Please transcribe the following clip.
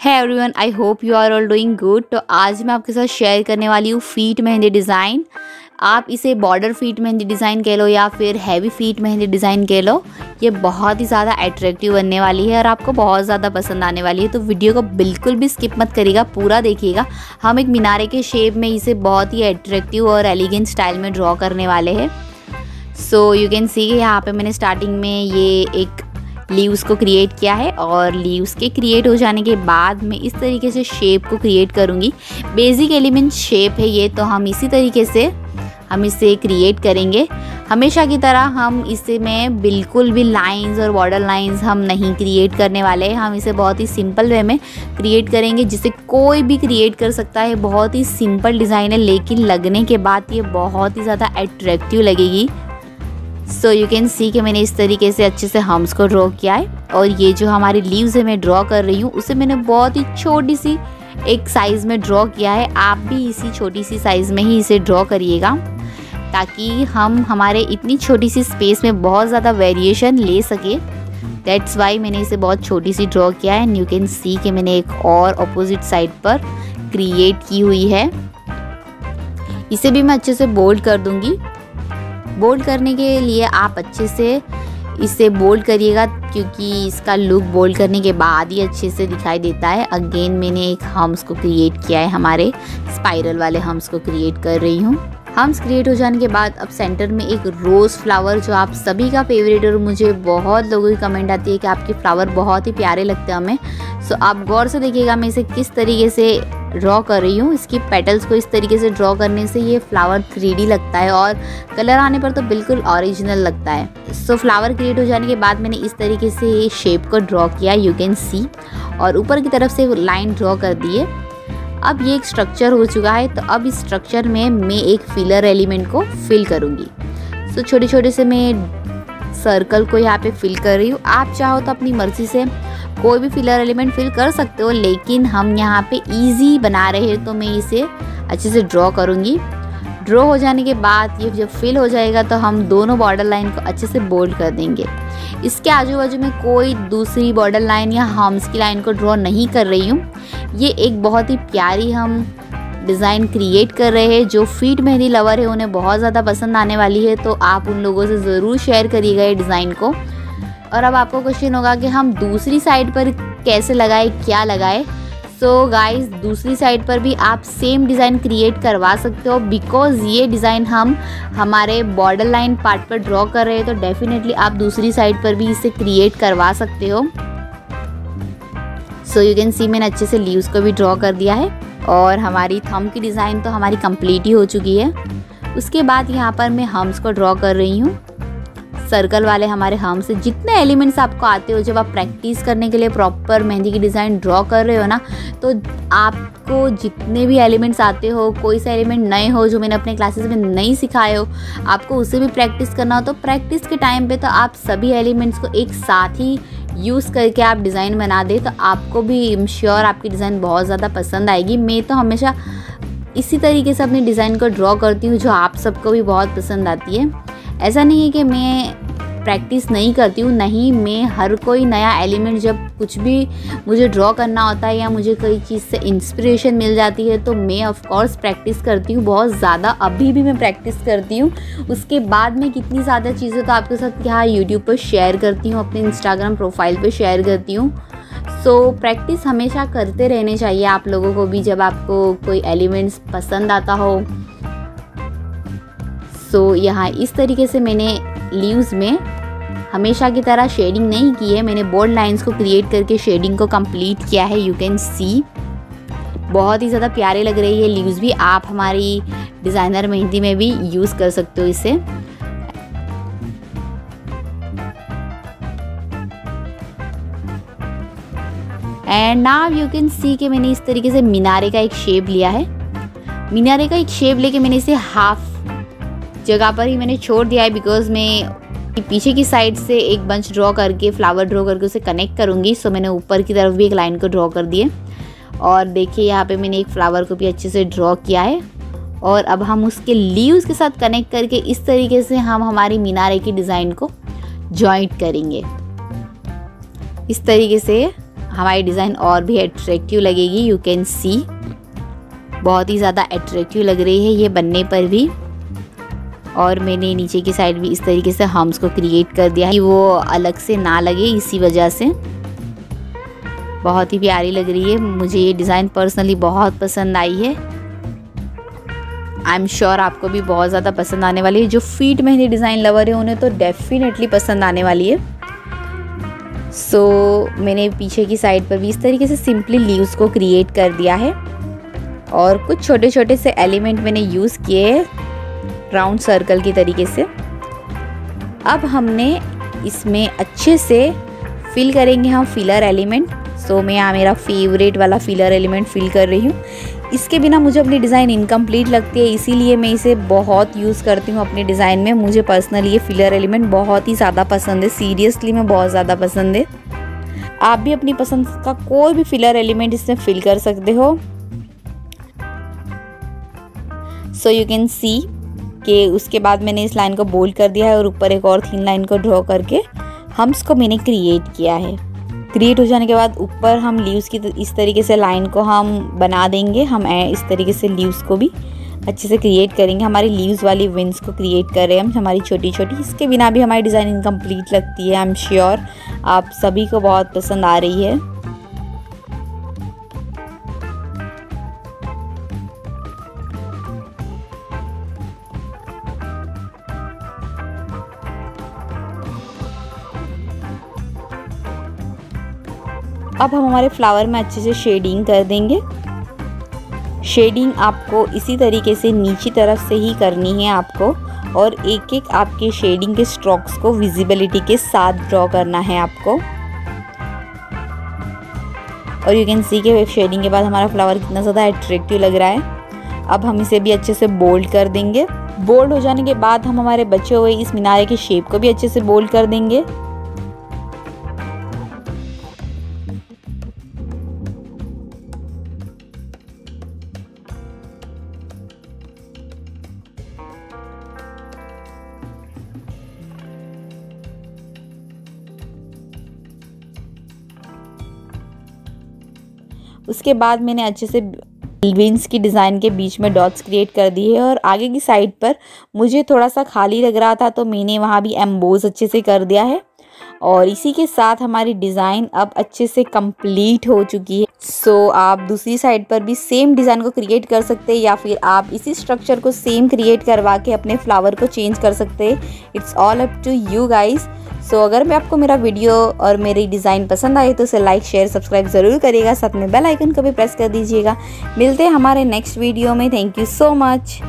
है everyone, I hope you are all doing good. तो आज मैं आपके साथ शेयर करने वाली हूँ फीट मेहंदी डिज़ाइन। आप इसे बॉर्डर फीट मेहंदी डिज़ाइन कह लो या फिर हैवी फीट मेहंदी डिज़ाइन कह लो। ये बहुत ही ज़्यादा अट्रैक्टिव बनने वाली है और आपको बहुत ज़्यादा पसंद आने वाली है। तो वीडियो को बिल्कुल भी स्किप मत करिएगा, पूरा देखिएगा। हम एक मीनारे के शेप में इसे बहुत ही अट्रैक्टिव और एलिगेंट स्टाइल में ड्रॉ करने वाले हैं। सो यू कैन सी यहाँ पे मैंने स्टार्टिंग में ये एक लीव्स को क्रिएट किया है और लीव्स के क्रिएट हो जाने के बाद मैं इस तरीके से शेप को क्रिएट करूँगी। बेसिक एलिमेंट शेप है ये, तो हम इसी तरीके से हम इसे क्रिएट करेंगे। हमेशा की तरह हम इसे में बिल्कुल भी लाइंस और बॉर्डर लाइंस हम नहीं क्रिएट करने वाले हैं। हम इसे बहुत ही सिंपल वे में क्रिएट करेंगे जिसे कोई भी क्रिएट कर सकता है। बहुत ही सिंपल डिज़ाइन है लेकिन लगने के बाद ये बहुत ही ज़्यादा अट्रैक्टिव लगेगी। सो यू कैन सी कि मैंने इस तरीके से अच्छे से हम्स को ड्रॉ किया है। और ये जो हमारी लीव्स है मैं ड्रॉ कर रही हूँ उसे मैंने बहुत ही छोटी सी एक साइज़ में ड्रॉ किया है। आप भी इसी छोटी सी साइज़ में ही इसे ड्रॉ करिएगा ताकि हम हमारे इतनी छोटी सी स्पेस में बहुत ज़्यादा वेरिएशन ले सके। दैट्स वाई मैंने इसे बहुत छोटी सी ड्रॉ किया है। एंड यू कैन सी कि मैंने एक और अपोजिट साइड पर क्रिएट की हुई है। इसे भी मैं अच्छे से बोल्ड कर दूँगी। बोल्ड करने के लिए आप अच्छे से इसे बोल्ड करिएगा क्योंकि इसका लुक बोल्ड करने के बाद ही अच्छे से दिखाई देता है। अगेन मैंने एक हम्स को क्रिएट किया है, हमारे स्पाइरल वाले हम्स को क्रिएट कर रही हूँ। हम्स क्रिएट हो जाने के बाद अब सेंटर में एक रोज़ फ्लावर जो आप सभी का फेवरेट और मुझे बहुत लोगों की कमेंट आती है कि आपके फ्लावर बहुत ही प्यारे लगते हैं हमें। सो आप गौर से देखिएगा मैं इसे किस तरीके से ड्रॉ कर रही हूँ। इसकी पेटल्स को इस तरीके से ड्रॉ करने से ये फ्लावर 3D लगता है और कलर आने पर तो बिल्कुल ओरिजिनल लगता है। सो फ्लावर क्रिएट हो जाने के बाद मैंने इस तरीके से शेप को ड्रॉ किया, यू कैन सी, और ऊपर की तरफ से लाइन ड्रॉ कर दी है। अब ये एक स्ट्रक्चर हो चुका है। तो अब इस स्ट्रक्चर में मैं एक फिलर एलिमेंट को फिल करूँगी। सो छोटे छोटे से मैं सर्कल को यहाँ पे फिल कर रही हूँ। आप चाहो तो अपनी मर्जी से कोई भी फिलर एलिमेंट फिल कर सकते हो, लेकिन हम यहाँ पे इजी बना रहे हैं तो मैं इसे अच्छे से ड्रॉ करूँगी। ड्रॉ हो जाने के बाद ये जब फिल हो जाएगा तो हम दोनों बॉर्डर लाइन को अच्छे से बोल्ड कर देंगे। इसके आजू बाजू में कोई दूसरी बॉर्डर लाइन या हम्स की लाइन को ड्रॉ नहीं कर रही हूँ। ये एक बहुत ही प्यारी हम डिज़ाइन क्रिएट कर रहे हैं। जो फीट मेहंदी लवर है उन्हें बहुत ज़्यादा पसंद आने वाली है, तो आप उन लोगों से ज़रूर शेयर करिएगा ये डिज़ाइन को। और अब आपको क्वेश्चन होगा कि हम दूसरी साइड पर कैसे लगाए, क्या लगाए। सो गाइस, दूसरी साइड पर भी आप सेम डिज़ाइन क्रिएट करवा सकते हो। बिकॉज़ ये डिज़ाइन हम हमारे बॉर्डर लाइन पार्ट पर ड्रॉ कर रहे हैं तो डेफिनेटली आप दूसरी साइड पर भी इसे क्रिएट करवा सकते हो। सो यू कैन सी मैंने अच्छे से लीव्स को भी ड्रॉ कर दिया है और हमारी थंब की डिज़ाइन तो हमारी कंप्लीट ही हो चुकी है। उसके बाद यहाँ पर मैं हम्स को ड्रॉ कर रही हूँ। सर्कल वाले हमारे हम्स से जितने एलिमेंट्स आपको आते हो, जब आप प्रैक्टिस करने के लिए प्रॉपर मेहंदी की डिज़ाइन ड्रॉ कर रहे हो ना, तो आपको जितने भी एलिमेंट्स आते हो, कोई सा एलिमेंट नए हो जो मैंने अपने क्लासेस में नहीं सिखाए हो, आपको उसे भी प्रैक्टिस करना हो, तो प्रैक्टिस के टाइम पे तो आप सभी एलिमेंट्स को एक साथ ही यूज़ करके आप डिज़ाइन बना दे तो आपको भी आई एम श्योर आपकी डिज़ाइन बहुत ज़्यादा पसंद आएगी। मैं तो हमेशा इसी तरीके से अपनी डिज़ाइन को ड्रॉ करती हूँ जो आप सबको भी बहुत पसंद आती है। ऐसा नहीं है कि मैं प्रैक्टिस नहीं करती हूँ, नहीं, मैं हर कोई नया एलिमेंट जब कुछ भी मुझे ड्रॉ करना होता है या मुझे कोई चीज़ से इंस्पिरेशन मिल जाती है तो मैं ऑफ कोर्स प्रैक्टिस करती हूँ बहुत ज़्यादा। अभी भी मैं प्रैक्टिस करती हूँ। उसके बाद मैं कितनी ज़्यादा चीज़ें तो आपके साथ यहाँ यूट्यूब पर शेयर करती हूँ, अपने इंस्टाग्राम प्रोफाइल पर शेयर करती हूँ। सो प्रैक्टिस हमेशा करते रहने चाहिए आप लोगों को भी जब आपको कोई एलिमेंट्स पसंद आता हो। सो यहाँ इस तरीके से मैंने लीव्स में हमेशा की तरह शेडिंग नहीं की है, मैंने बोल्ड लाइंस को क्रिएट करके शेडिंग को कंप्लीट किया है। यू कैन सी बहुत ही ज़्यादा प्यारे लग रही है लीव्स भी। आप हमारी डिज़ाइनर मेहंदी में भी यूज़ कर सकते हो इसे। And now you can see कि मैंने इस तरीके से मीनारे का एक शेप लिया है। मीनारे का एक शेप लेके मैंने इसे हाफ जगह पर ही मैंने छोड़ दिया है बिकॉज़ मैं पीछे की साइड से एक बंच ड्रॉ करके, फ्लावर ड्रॉ करके उसे कनेक्ट करूँगी। सो मैंने ऊपर की तरफ भी एक लाइन को ड्रॉ कर दिए और देखिए यहाँ पे मैंने एक फ्लावर को भी अच्छे से ड्रॉ किया है। और अब हम उसके लीव्स के साथ कनेक्ट करके इस तरीके से हम हमारी मीनारे की डिज़ाइन को जॉइंट करेंगे। इस तरीके से हमारी डिज़ाइन और भी अट्रैक्टिव लगेगी। यू कैन सी बहुत ही ज़्यादा अट्रैक्टिव लग रही है ये बनने पर भी। और मैंने नीचे की साइड भी इस तरीके से हम्स को क्रिएट कर दिया है कि वो अलग से ना लगे, इसी वजह से बहुत ही प्यारी लग रही है। मुझे ये डिज़ाइन पर्सनली बहुत पसंद आई है। आई एम श्योर आपको भी बहुत ज़्यादा पसंद आने वाली है। जो फीट मेहंदी डिज़ाइन लवर है उन्हें तो डेफिनेटली पसंद आने वाली है। सो मैंने पीछे की साइड पर भी इस तरीके से सिंपली लीव्स को क्रिएट कर दिया है और कुछ छोटे छोटे से एलिमेंट मैंने यूज़ किए हैं राउंड सर्कल की तरीके से। अब हमने इसमें अच्छे से फिल करेंगे हम फिलर एलिमेंट। सो मैं यहाँ मेरा फेवरेट वाला फिलर एलिमेंट फिल कर रही हूँ। इसके बिना मुझे अपनी डिज़ाइन इनकम्प्लीट लगती है, इसीलिए मैं इसे बहुत यूज़ करती हूँ अपनी डिज़ाइन में। मुझे पर्सनली ये फिलर एलिमेंट बहुत ही ज़्यादा पसंद है, सीरियसली में बहुत ज़्यादा पसंद है। आप भी अपनी पसंद का कोई भी फिलर एलिमेंट इसमें फिल कर सकते हो। सो यू कैन सी कि उसके बाद मैंने इस लाइन को बोल्ड कर दिया है और ऊपर एक और थिन लाइन को ड्रॉ करके हम्स को मैंने क्रिएट किया है। क्रिएट हो जाने के बाद ऊपर हम लीव्स की इस तरीके से लाइन को हम बना देंगे। हम इस तरीके से लीव्स को भी अच्छे से क्रिएट करेंगे। हमारी लीव्स वाली विंग्स को क्रिएट कर रहे हैं हम, हमारी छोटी छोटी। इसके बिना भी हमारी डिज़ाइन इनकम्प्लीट लगती है। आई एम श्योर आप सभी को बहुत पसंद आ रही है। अब हम हमारे फ्लावर में अच्छे से शेडिंग कर देंगे। शेडिंग आपको इसी तरीके से नीचे तरफ से ही करनी है आपको, और एक एक आपके शेडिंग के स्ट्रोक्स को विजिबिलिटी के साथ ड्रॉ करना है आपको। और यू कैन सी के शेडिंग के बाद हमारा फ्लावर कितना ज़्यादा अट्रैक्टिव लग रहा है। अब हम इसे भी अच्छे से बोल्ड कर देंगे। बोल्ड हो जाने के बाद हम हमारे बचे हुए इस मीनारे की शेप को भी अच्छे से बोल्ड कर देंगे। उसके बाद मैंने अच्छे से विंग्स की डिज़ाइन के बीच में डॉट्स क्रिएट कर दिए है, और आगे की साइड पर मुझे थोड़ा सा खाली लग रहा था तो मैंने वहाँ भी एम्बोज अच्छे से कर दिया है। और इसी के साथ हमारी डिज़ाइन अब अच्छे से कंप्लीट हो चुकी है। सो आप दूसरी साइड पर भी सेम डिज़ाइन को क्रिएट कर सकते हैं, या फिर आप इसी स्ट्रक्चर को सेम क्रिएट करवा के अपने फ्लावर को चेंज कर सकते हैं। It's all up to you guys. So अगर मैं आपको मेरा वीडियो और मेरी डिज़ाइन पसंद आए तो उसे लाइक शेयर सब्सक्राइब ज़रूर करिएगा, साथ में बेल आइकन को भी प्रेस कर दीजिएगा। मिलते हैं हमारे नेक्स्ट वीडियो में। Thank you so much.